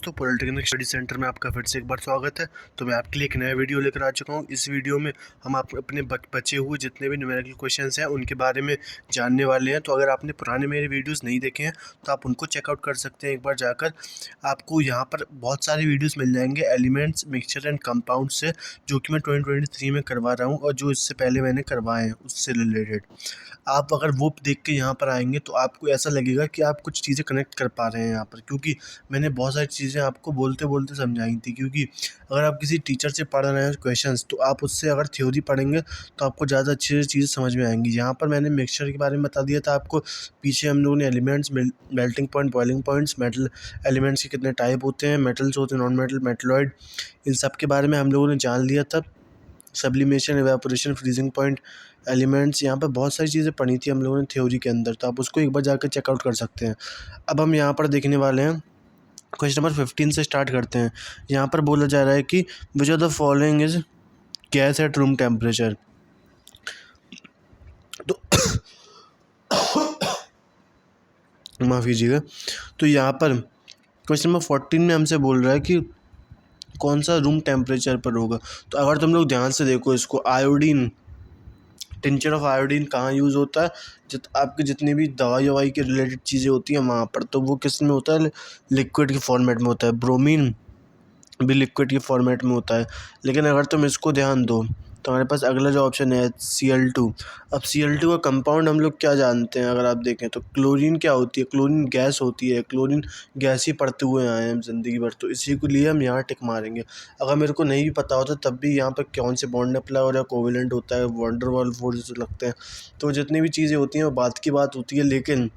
तो polytechnic study centre में आपका फिर से एक बार स्वागत है। तो मैं आपके लिए एक नया वीडियो लेकर आ चुका हूं। इस वीडियो में हम आप अपने बचे हुए जितने भी न्यूमेरिकल क्वेश्चंस हैं उनके बारे में जानने वाले हैं। तो अगर आपने पुराने मेरे वीडियोस नहीं देखे हैं तो आप उनको चेकआउट कर सकते हैं एक बार जाकर। आपको यहाँ पर बहुत सारे वीडियोज़ मिल जाएंगे एलिमेंट्स, मिक्सचर एंड कंपाउंड से, जो कि मैं 2023 में करवा रहा हूँ और जो इससे पहले मैंने करवाए हैं उससे रिलेटेड। आप अगर वो देख के यहाँ पर आएंगे तो आपको ऐसा लगेगा कि आप कुछ चीज़ें कनेक्ट कर पा रहे हैं यहाँ पर, क्योंकि मैंने बहुत सारी चीज़ें आपको बोलते बोलते समझाई थी। क्योंकि अगर आप किसी टीचर से पढ़ रहे हैं क्वेश्चंस तो आप उससे अगर थ्योरी पढ़ेंगे तो आपको ज़्यादा अच्छी चीज़ें समझ में आएंगी। यहाँ पर मैंने मिक्सचर के बारे में बता दिया था आपको। पीछे हम लोगों ने elements, melting point, boiling points, metal elements के कितने टाइप होते हैं, मेटल्स होते हैं, नॉन मेटल, मेटलॉइड, इन सब के बारे में हम लोगों ने जान लिया था। Sublimation, evaporation, freezing point, elements, यहाँ पर बहुत सारी चीज़ें पढ़ी थी हम लोगों ने थ्योरी के अंदर, तो आप उसको एक बार जाकर चेकआउट कर सकते हैं। अब हम यहाँ पर देखने वाले हैं, क्वेश्चन नंबर 15 से स्टार्ट करते हैं। यहाँ पर बोला जा रहा है कि which of the following is gas at room temperature. तो माफ़ कीजिएगा। तो यहाँ पर क्वेश्चन नंबर 14 में हमसे बोल रहा है कि कौन सा रूम टेम्परेचर पर होगा। तो अगर तुम लोग ध्यान से देखो इसको, आयोडीन, टिंचर ऑफ आयोडीन कहाँ यूज़ होता है, आपकी जितनी भी दवाई ववाई के रिलेटेड चीज़ें होती हैं वहाँ पर, तो वो किस में होता है, लिक्विड के फॉर्मेट में होता है। ब्रोमीन भी लिक्विड के फॉर्मेट में होता है। लेकिन अगर तुम इसको ध्यान दो तो हमारे पास अगला जो ऑप्शन है Cl2। अब Cl2 का कंपाउंड हम लोग क्या जानते हैं, अगर आप देखें तो क्लोरीन क्या होती है, क्लोरीन गैस होती है। क्लोरीन गैस ही पढ़ते हुए आए हैं हम ज़िंदगी भर, तो इसी के लिए हम यहाँ टिक मारेंगे। अगर मेरे को नहीं भी पता होता तब भी यहाँ पर कौन से बॉन्ड अप्लाई हो रहा है, कोवेलेंट होता है, वंडर वाल फोर्स लगते हैं, तो जितनी भी चीज़ें होती हैं वो बात की बात होती है। लेकिन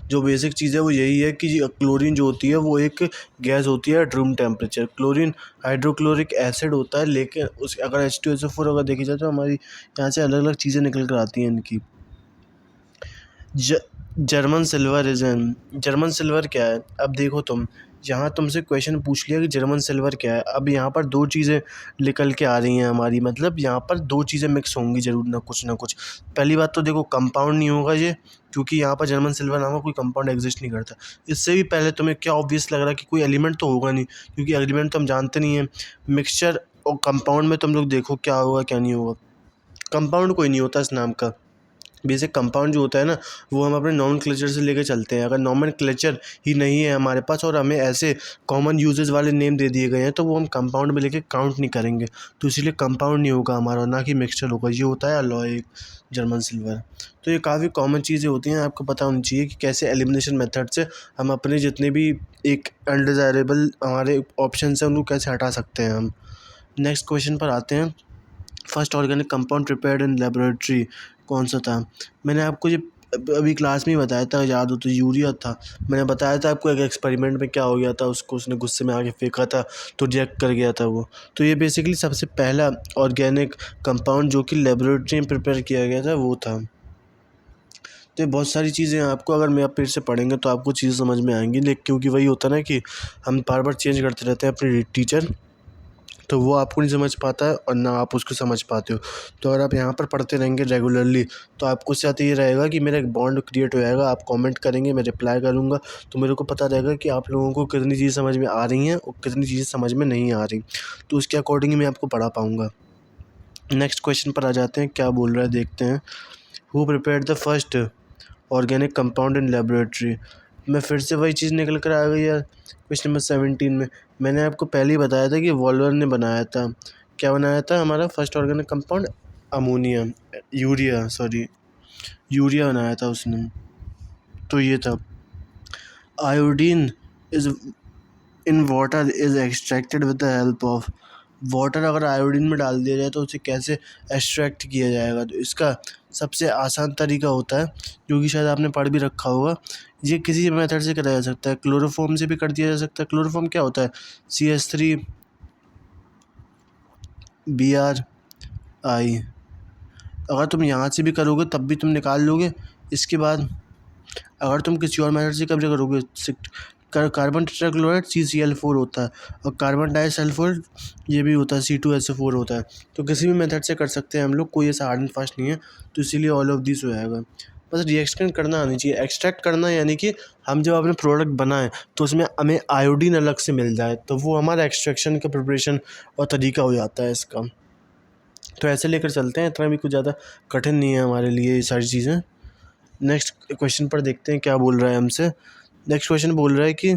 जो बेसिक चीज़ है वो यही है कि क्लोरीन जो होती है वो एक गैस होती है at room temperature. Chlorine hydrochloric acid होता है, लेकिन उस अगर H2SO4 अगर देखी जाए तो हमारी यहाँ से अलग अलग चीज़ें निकल कर आती हैं इनकी। जर्मन सिल्वर जर्मन सिल्वर क्या है। अब देखो तुम, यहाँ तुमसे क्वेश्चन पूछ लिया कि जर्मन सिल्वर क्या है। अब यहाँ पर दो चीज़ें निकल के आ रही हैं हमारी, मतलब यहाँ पर दो चीज़ें मिक्स होंगी ज़रूर ना कुछ। पहली बात तो देखो, कंपाउंड नहीं होगा ये, क्योंकि यहाँ पर जर्मन सिल्वर नाम का कोई कंपाउंड एग्जिस्ट नहीं करता। इससे भी पहले तुम्हें क्या ऑब्वियस लग रहा है कि कोई एलिमेंट तो होगा नहीं, क्योंकि एलिमेंट तो हम जानते नहीं हैं। मिक्सचर और कंपाउंड में तुम लोग देखो क्या होगा क्या नहीं होगा। कंपाउंड कोई नहीं होता इस नाम का। बेसिक कंपाउंड जो होता है ना, वो हम अपने नॉमेनक्लेचर से लेके चलते हैं। अगर नॉमेनक्लेचर ही नहीं है हमारे पास और हमें ऐसे कॉमन यूजेस वाले नेम दे दिए गए हैं तो वो हम कंपाउंड में लेके काउंट नहीं करेंगे। तो इसीलिए कंपाउंड नहीं होगा हमारा, ना कि मिक्सचर होगा। ये होता है अलॉय जर्मन सिल्वर। तो ये काफ़ी कॉमन चीज़ें होती हैं, आपको पता होनी चाहिए कि कैसे एलिमिनेशन मेथड से हम अपने जितने भी एक अनडिज़ायरेबल हमारे ऑप्शन हैं उनको कैसे हटा सकते हैं हम। नेक्स्ट क्वेश्चन पर आते हैं। First organic compound prepared in laboratory कौन सा था। मैंने आपको ये अभी क्लास में ही बताया था, याद हो तो, यूरिया था। मैंने बताया था आपको एक एक्सपेरिमेंट में क्या हो गया था, उसको उसने गुस्से में आके फेंका था तो रिएक्ट कर गया था वो। तो ये बेसिकली सबसे पहला ऑर्गेनिक कंपाउंड जो कि लेबोरेटरी में प्रिपेयर किया गया था वो था। तो ये बहुत सारी चीज़ें आपको, अगर मैं आप फिर से पढ़ेंगे तो आपको चीज़ें समझ में आएंगी। लेकिन क्योंकि वही होता ना कि हम बार बार चेंज करते रहते हैं अपने टीचर, तो वो आपको नहीं समझ पाता है और ना आप उसको समझ पाते हो। तो अगर आप यहाँ पर पढ़ते रहेंगे रेगुलरली तो आपको साथ ये रहेगा कि मेरा एक बॉन्ड क्रिएट हो जाएगा। आप कमेंट करेंगे, मैं रिप्लाई करूँगा, तो मेरे को पता रहेगा कि आप लोगों को कितनी चीज़ें समझ में आ रही हैं और कितनी चीज़ें समझ में नहीं आ रही, तो उसके अकॉर्डिंग मैं आपको पढ़ा पाऊँगा। नेक्स्ट क्वेश्चन पर आ जाते हैं, क्या बोल रहा है देखते हैं। Who prepared the first organic compound in laboratory. मैं फिर से वही चीज़ निकल कर आ गई यार। क्वेश्चन नंबर 17 में मैंने आपको पहले ही बताया था कि वॉल्वर ने बनाया था। क्या बनाया था हमारा फर्स्ट ऑर्गेनिक कंपाउंड, यूरिया बनाया था उसने। तो ये था iodine is in water is extracted with the help of water. अगर आयोडीन में डाल दिया जाए तो उसे कैसे एक्सट्रैक्ट किया जाएगा। तो इसका सबसे आसान तरीका होता है, जो कि शायद आपने पढ़ भी रखा होगा। ये किसी मेथड से करा जा सकता है, क्लोरोफॉर्म से भी कर दिया जा सकता है। क्लोरोफॉर्म क्या होता है, CH3Br। अगर तुम यहाँ से भी करोगे तब भी तुम निकाल लोगे। इसके बाद अगर तुम किसी और मेथड से कब्जा करोगे, कार्बन टेट्राक्लोराइड CCl4 होता है और कार्बन डाइसल्फाइड ये भी होता है, C2SO4 होता है। तो किसी भी मेथड से कर सकते हैं हम लोग, कोई ऐसा हार्ड एंड फास्ट नहीं है, तो इसीलिए ऑल ऑफ दिस हो जाएगा। बस रिएक्शन करना आनी चाहिए। एक्सट्रैक्ट करना यानी कि हम जब अपने प्रोडक्ट बनाएं तो उसमें हमें आयोडीन अलग से मिल जाए, तो वो हमारा एक्सट्रैक्शन का प्रिपरेशन और तरीका हो जाता है इसका। तो ऐसे लेकर चलते हैं, इतना भी कुछ ज़्यादा कठिन नहीं है हमारे लिए ये सारी चीज़ें। नेक्स्ट क्वेश्चन पर देखते हैं क्या बोल रहा है हमसे। नेक्स्ट क्वेश्चन बोल रहा है कि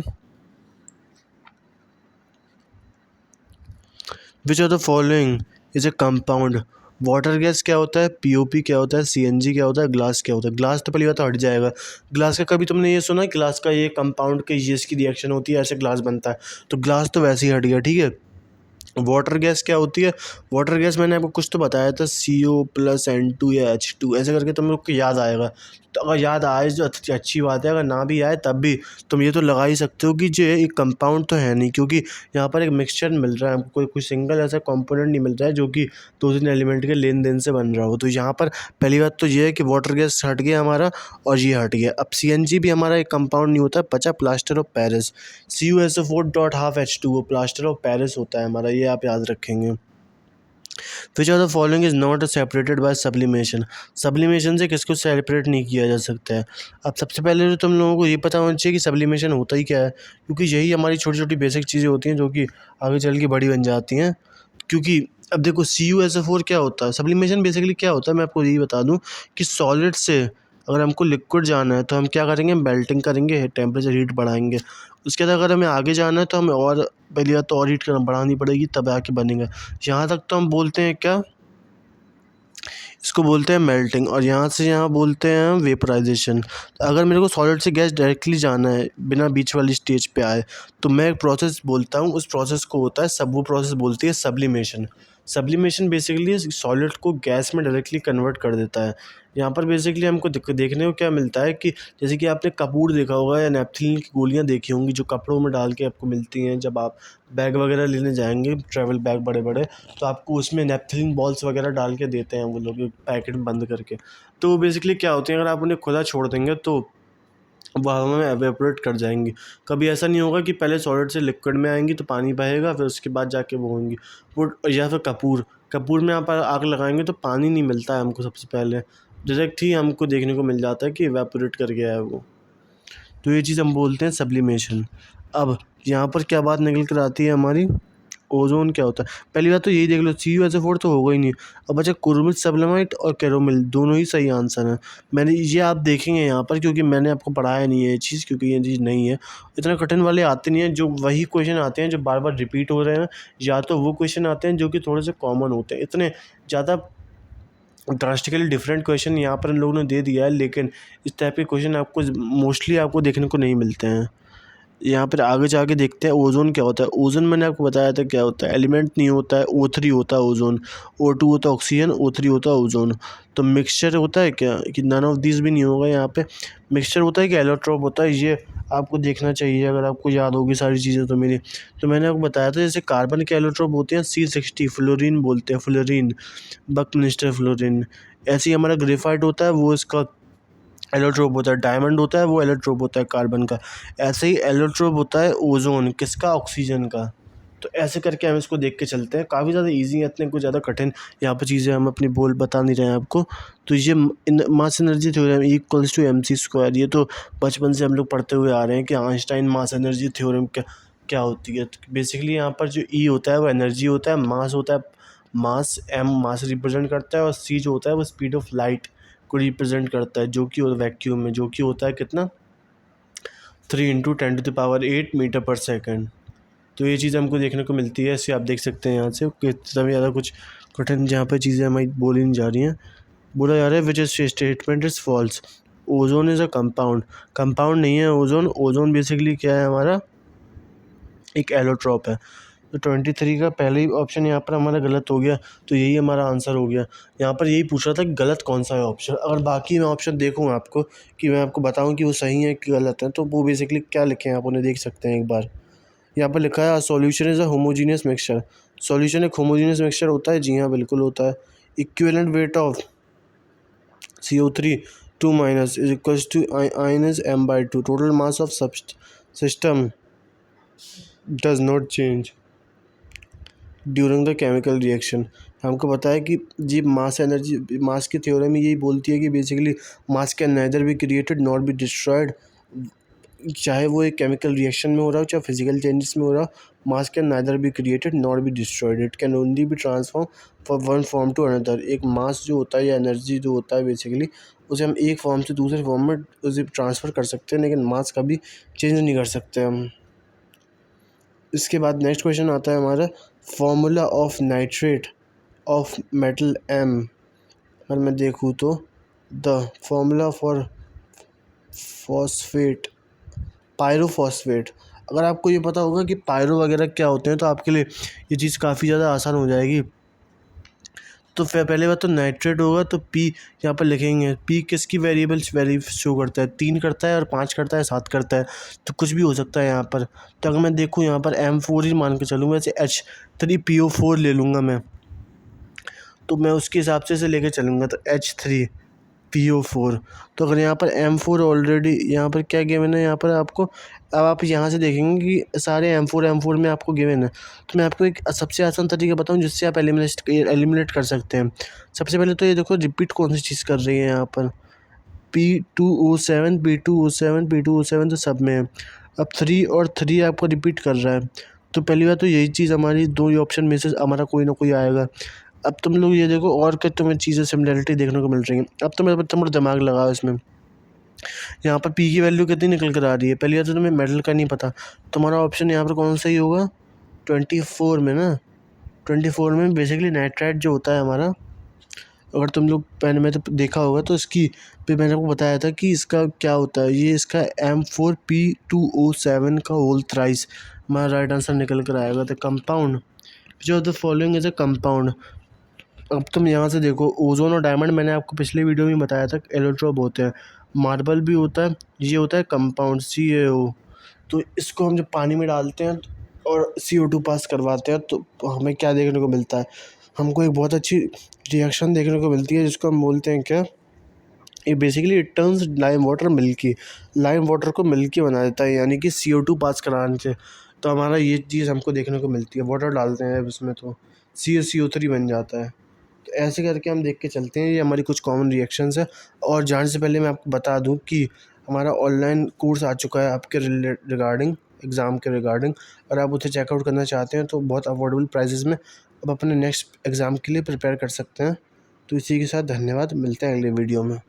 which of the following is a compound. Water gas क्या होता है, पीओपी क्या होता है, सीएनजी क्या होता है, ग्लास क्या होता है। ग्लास तो पहली बात तो हट जाएगा। ग्लास का कभी तुमने ये सुना ग्लास का ये कंपाउंड के ये इसकी रिएक्शन होती है ऐसे ग्लास बनता है, तो ग्लास तो वैसे ही हट गया, ठीक है। वाटर गैस क्या होती है, वाटर गैस मैंने आपको कुछ तो बताया था, CO+N2 या H2 ऐसे करके तुम लोग को याद आएगा। तो अगर याद आए तो अच्छी बात है, अगर ना भी आए तब भी तुम ये तो लगा ही सकते हो कि जो एक कंपाउंड तो है नहीं, क्योंकि यहाँ पर एक मिक्सचर मिल रहा है हमको, कोई सिंगल ऐसा कंपोनेंट नहीं मिल रहा है जो कि 2-3 एलिमेंट के लेन देन से बन रहा हो। तो यहाँ पर पहली बात तो ये है कि वाटर गैस हट गया हमारा और ये हट गया। अब CNG भी हमारा एक कंपाउंड नहीं होता, बचा plaster of Paris. CuSO4.12H2O plaster of Paris होता है हमारा, ये आप याद रखेंगे। Which of the following is not separated by sublimation. Sublimation से किसको सेपरेट नहीं किया जा सकता है। अब सबसे पहले तो तुम लोगों को ये पता होना चाहिए कि सब्लिमेशन होता ही क्या है, क्योंकि यही हमारी छोटी छोटी बेसिक चीज़ें होती हैं जो कि आगे चल के बड़ी बन जाती हैं। क्योंकि अब देखो CuSO4 क्या होता है, सब्लिमेशन बेसिकली क्या होता है, मैं आपको यही बता दूं कि सॉलिड से अगर हमको लिक्विड जाना है तो हम क्या करेंगे, मेल्टिंग करेंगे, टेम्परेचर हीट बढ़ाएंगे। उसके बाद अगर हमें आगे जाना है तो हमें और पहली बात तो और हीट करना बढ़ानी पड़ेगी, तब आके बनेगा। यहाँ तक तो हम बोलते हैं क्या, इसको बोलते हैं मेल्टिंग, और यहाँ से यहाँ बोलते हैं हम वेपराइजेशन। अगर मेरे को सॉलिड से गैस डायरेक्टली जाना है बिना बीच वाली स्टेज पे आए, तो मैं एक प्रोसेस बोलता हूँ, उस प्रोसेस को होता है वो प्रोसेस बोलती है सब्लिमेशन। सब्लिमेशन बेसिकली सॉलिड को गैस में डायरेक्टली कन्वर्ट कर देता है। यहाँ पर बेसिकली हमको देखने को क्या मिलता है कि जैसे कि आपने कपूर देखा होगा या नेपथलीन की गोलियाँ देखी होंगी जो कपड़ों में डाल के आपको मिलती हैं, जब आप बैग वगैरह लेने जाएंगे, ट्रैवल बैग बड़े बड़े, तो आपको उसमें नेपथलीन बॉल्स वगैरह डाल के देते हैं वो लोग पैकेट में बंद करके। तो वो बेसिकली क्या होती हैं, अगर आप उन्हें खुला छोड़ देंगे तो वो हवा में एवेपोरेट कर जाएंगी। कभी ऐसा नहीं होगा कि पहले सॉलिड से लिक्विड में आएंगी तो पानी बहेगा, फिर उसके बाद जाके वो होंगी वो। या फिर कपूर, कपूर में आप आग लगाएंगे तो पानी नहीं मिलता है हमको, सबसे पहले डायरेक्ट ही हमको देखने को मिल जाता है कि एवेपोरेट कर गया है वो। तो ये चीज़ हम बोलते हैं सब्लिमेशन। अब यहाँ पर क्या बात निकल कर आती है हमारी, ओजोन क्या होता है। पहली बात तो यही देख लो, CuSO4 तो होगा ही नहीं। अब बचा कुर्मिट, सब्लिमाइट और कैरोमिल, दोनों ही सही आंसर हैं। मैंने ये आप देखेंगे यहाँ पर, क्योंकि मैंने आपको पढ़ाया नहीं है ये चीज़, क्योंकि ये चीज़ नहीं है, इतना कठिन वाले आते नहीं हैं। जो वही क्वेश्चन आते हैं जो बार बार रिपीट हो रहे हैं, या तो वो क्वेश्चन आते हैं जो कि थोड़े से कॉमन होते हैं। इतने ज़्यादा ड्रास्टिकली डिफरेंट क्वेश्चन यहाँ पर इन लोगों ने दे दिया है, लेकिन इस टाइप के क्वेश्चन आपको मोस्टली आपको देखने को नहीं मिलते हैं। यहाँ पर आगे जाके देखते हैं ओजोन क्या होता है। ओजोन मैंने आपको बताया था क्या होता है, एलिमेंट नहीं होता है, O3 होता है ओजोन, O2 होता है ऑक्सीजन, O3 होता है ओजोन। तो मिक्सचर होता है क्या, कि नन ऑफ दिस भी नहीं होगा यहाँ पे। मिक्सचर होता है कि एलोट्रोप होता है, ये आपको देखना चाहिए अगर आपको याद होगी सारी चीज़ें तो मेरी। तो मैंने आपको बताया था जैसे कार्बन के एलोट्रोप होते हैं C60, फ्लोरीन बोलते हैं, फ्लोरीन, बकमिस्टर फ्लोरीन। ऐसे ही हमारा ग्रेफाइट होता है, वो इसका एलोट्रोप होता है। डायमंड होता है, वो एलोट्रोप होता है कार्बन का। ऐसे ही एलोट्रोप होता है ओजोन, किसका, ऑक्सीजन का। तो ऐसे करके हम इसको देख के चलते हैं। काफ़ी ज़्यादा इजी है, इतने कुछ ज़्यादा कठिन यहाँ पर चीज़ें हम अपनी बोल बता नहीं रहे हैं आपको। तो ये mass energy theorem equals to mc², ये तो बचपन से हम लोग पढ़ते हुए आ रहे हैं कि आइंस्टाइन मास एनर्जी थ्योरम क्या क्या होती है। तो बेसिकली यहाँ पर जो ई होता है वो एनर्जी होता है, मास होता है, मास m मास रिप्रेजेंट करता है, और c जो होता है वो स्पीड ऑफ लाइट को रिप्रेजेंट करता है, जो कि वैक्यूम में जो कि होता है कितना, 3 × 10⁸ मीटर पर सेकेंड। तो ये चीज़ हमको देखने को मिलती है, ऐसे आप देख सकते हैं यहाँ से कि इतना भी ज़्यादा कुछ कठिन जहाँ पे चीज़ें हमारी बोली नहीं जा रही हैं। बोला जा रहा है which is statement is false, ozone is a compound. Compound नहीं है ओजोन, ओजोन बेसिकली क्या है हमारा, एक एलोट्रॉप है। तो 23 का पहले ही ऑप्शन यहाँ पर हमारा गलत हो गया, तो यही हमारा आंसर हो गया। यहाँ पर यही पूछ रहा था कि गलत कौन सा है ऑप्शन। अगर बाकी मैं ऑप्शन देखूँ आपको कि मैं आपको बताऊँ कि वो सही है कि गलत है, तो वो बेसिकली क्या लिखे हैं आप उन्हें देख सकते हैं एक बार। यहाँ पर लिखा है solution is a homogeneous mixture. Solution एक होमोजीनियस मिक्सचर होता है, जी हाँ बिल्कुल होता है। Equivalent weight of CO3 2- is equals to I is m/2, total mass of system does not change। During the chemical reaction. हमको पता है कि जी मास की थ्योरम यही बोलती है कि basically mass can neither be created not be destroyed. चाहे वो एक केमिकल रिएक्शन में हो रहा हो चाहे फिजिकल चेंजेस में हो रहा हो, mass can neither be created not be destroyed, it can only be transform for one form to another. एक मास जो होता है या एनर्जी जो होता है बेसिकली उसे हम एक फॉर्म से दूसरे फॉर्म में उसे ट्रांसफ़र कर सकते हैं, लेकिन मास कभी चेंज नहीं कर सकते हम। इसके बाद नेक्स्ट क्वेश्चन आता है हमारा, formula of nitrate of metal M. अगर मैं देखूँ तो the formula for phosphate pyrophosphate. अगर आपको ये पता होगा कि पायरो वगैरह क्या होते हैं तो आपके लिए ये चीज़ काफ़ी ज़्यादा आसान हो जाएगी। तो पहले बात तो नाइट्रेट होगा तो पी यहाँ पर लिखेंगे। पी किसकी वेरिएबल्स वैल्यू शो करता है, 3 करता है और 5 करता है, 7 करता है, तो कुछ भी हो सकता है यहाँ पर। तो अगर मैं देखूँ यहाँ पर M4 ही मान के चलूँगा, जैसे H3PO4 ले लूँगा मैं, तो मैं उसके हिसाब से इसे लेके चलूँगा तो H3PO4। तो अगर यहाँ पर M4 ऑलरेडी यहाँ पर क्या गिवन है यहाँ पर आपको, अब आप यहाँ से देखेंगे कि सारे M4 में आपको गिवन है। तो मैं आपको एक सबसे आसान तरीका बताऊँ जिससे आप एलिमिनेट कर सकते हैं। सबसे पहले तो ये देखो रिपीट कौन सी चीज़ कर रही है यहाँ पर, P2O7 तो सब में है। अब 3 और 3 आपको रिपीट कर रहा है, तो पहली बात तो यही चीज़ हमारी दो ही ऑप्शन में से हमारा कोई ना कोई आएगा। अब तुम लोग ये देखो और क्या तुम्हें चीज़ें सिमिलरिटी देखने को मिल रही हैं। अब तुम्हारा दिमाग लगाओ इसमें, यहाँ पर पी की वैल्यू कितनी निकल कर आ रही है। पहली बात तो तुम्हें मेटल का नहीं पता, तुम्हारा ऑप्शन यहाँ पर कौन सा ही होगा, 24 में ना। 24 में बेसिकली नाइट्राइट जो होता है हमारा, अगर तुम लोग पहले में तो देखा होगा तो इसकी भी मैंने आपको बताया था कि इसका क्या होता है, ये इसका M4P2O7 का होल थ्राइस हमारा राइट आंसर निकल कर आएगा। तो कंपाउंड जो the following is a compound. अब तुम यहाँ से देखो, ओजोन और डायमंड मैंने आपको पिछले वीडियो में बताया था एलोट्रोप होते हैं, मार्बल भी होता है, ये होता है कंपाउंड CaO। तो इसको हम जब पानी में डालते हैं और CO2 पास करवाते हैं तो हमें क्या देखने को मिलता है, हमको एक बहुत अच्छी रिएक्शन देखने को मिलती है जिसको हम बोलते हैं क्या, ये basically it turns lime water milky. Lime water को मिल्की बना देता है, यानी कि CO2 पास कराने से। तो हमारा ये चीज़ हमको देखने को मिलती है, वाटर डालते हैं इसमें तो CaCO3 बन जाता है। तो ऐसे करके हम देख के चलते हैं, ये हमारी कुछ कॉमन रिएक्शंस है। और जाने से पहले मैं आपको बता दूं कि हमारा ऑनलाइन कोर्स आ चुका है आपके रिगार्डिंग एग्ज़ाम के रिगार्डिंग, और आप उसे चेकआउट करना चाहते हैं तो बहुत अफोर्डेबल प्राइसेस में आप अपने नेक्स्ट एग्ज़ाम के लिए प्रिपेयर कर सकते हैं। तो इसी के साथ धन्यवाद, मिलते हैं अगले वीडियो में।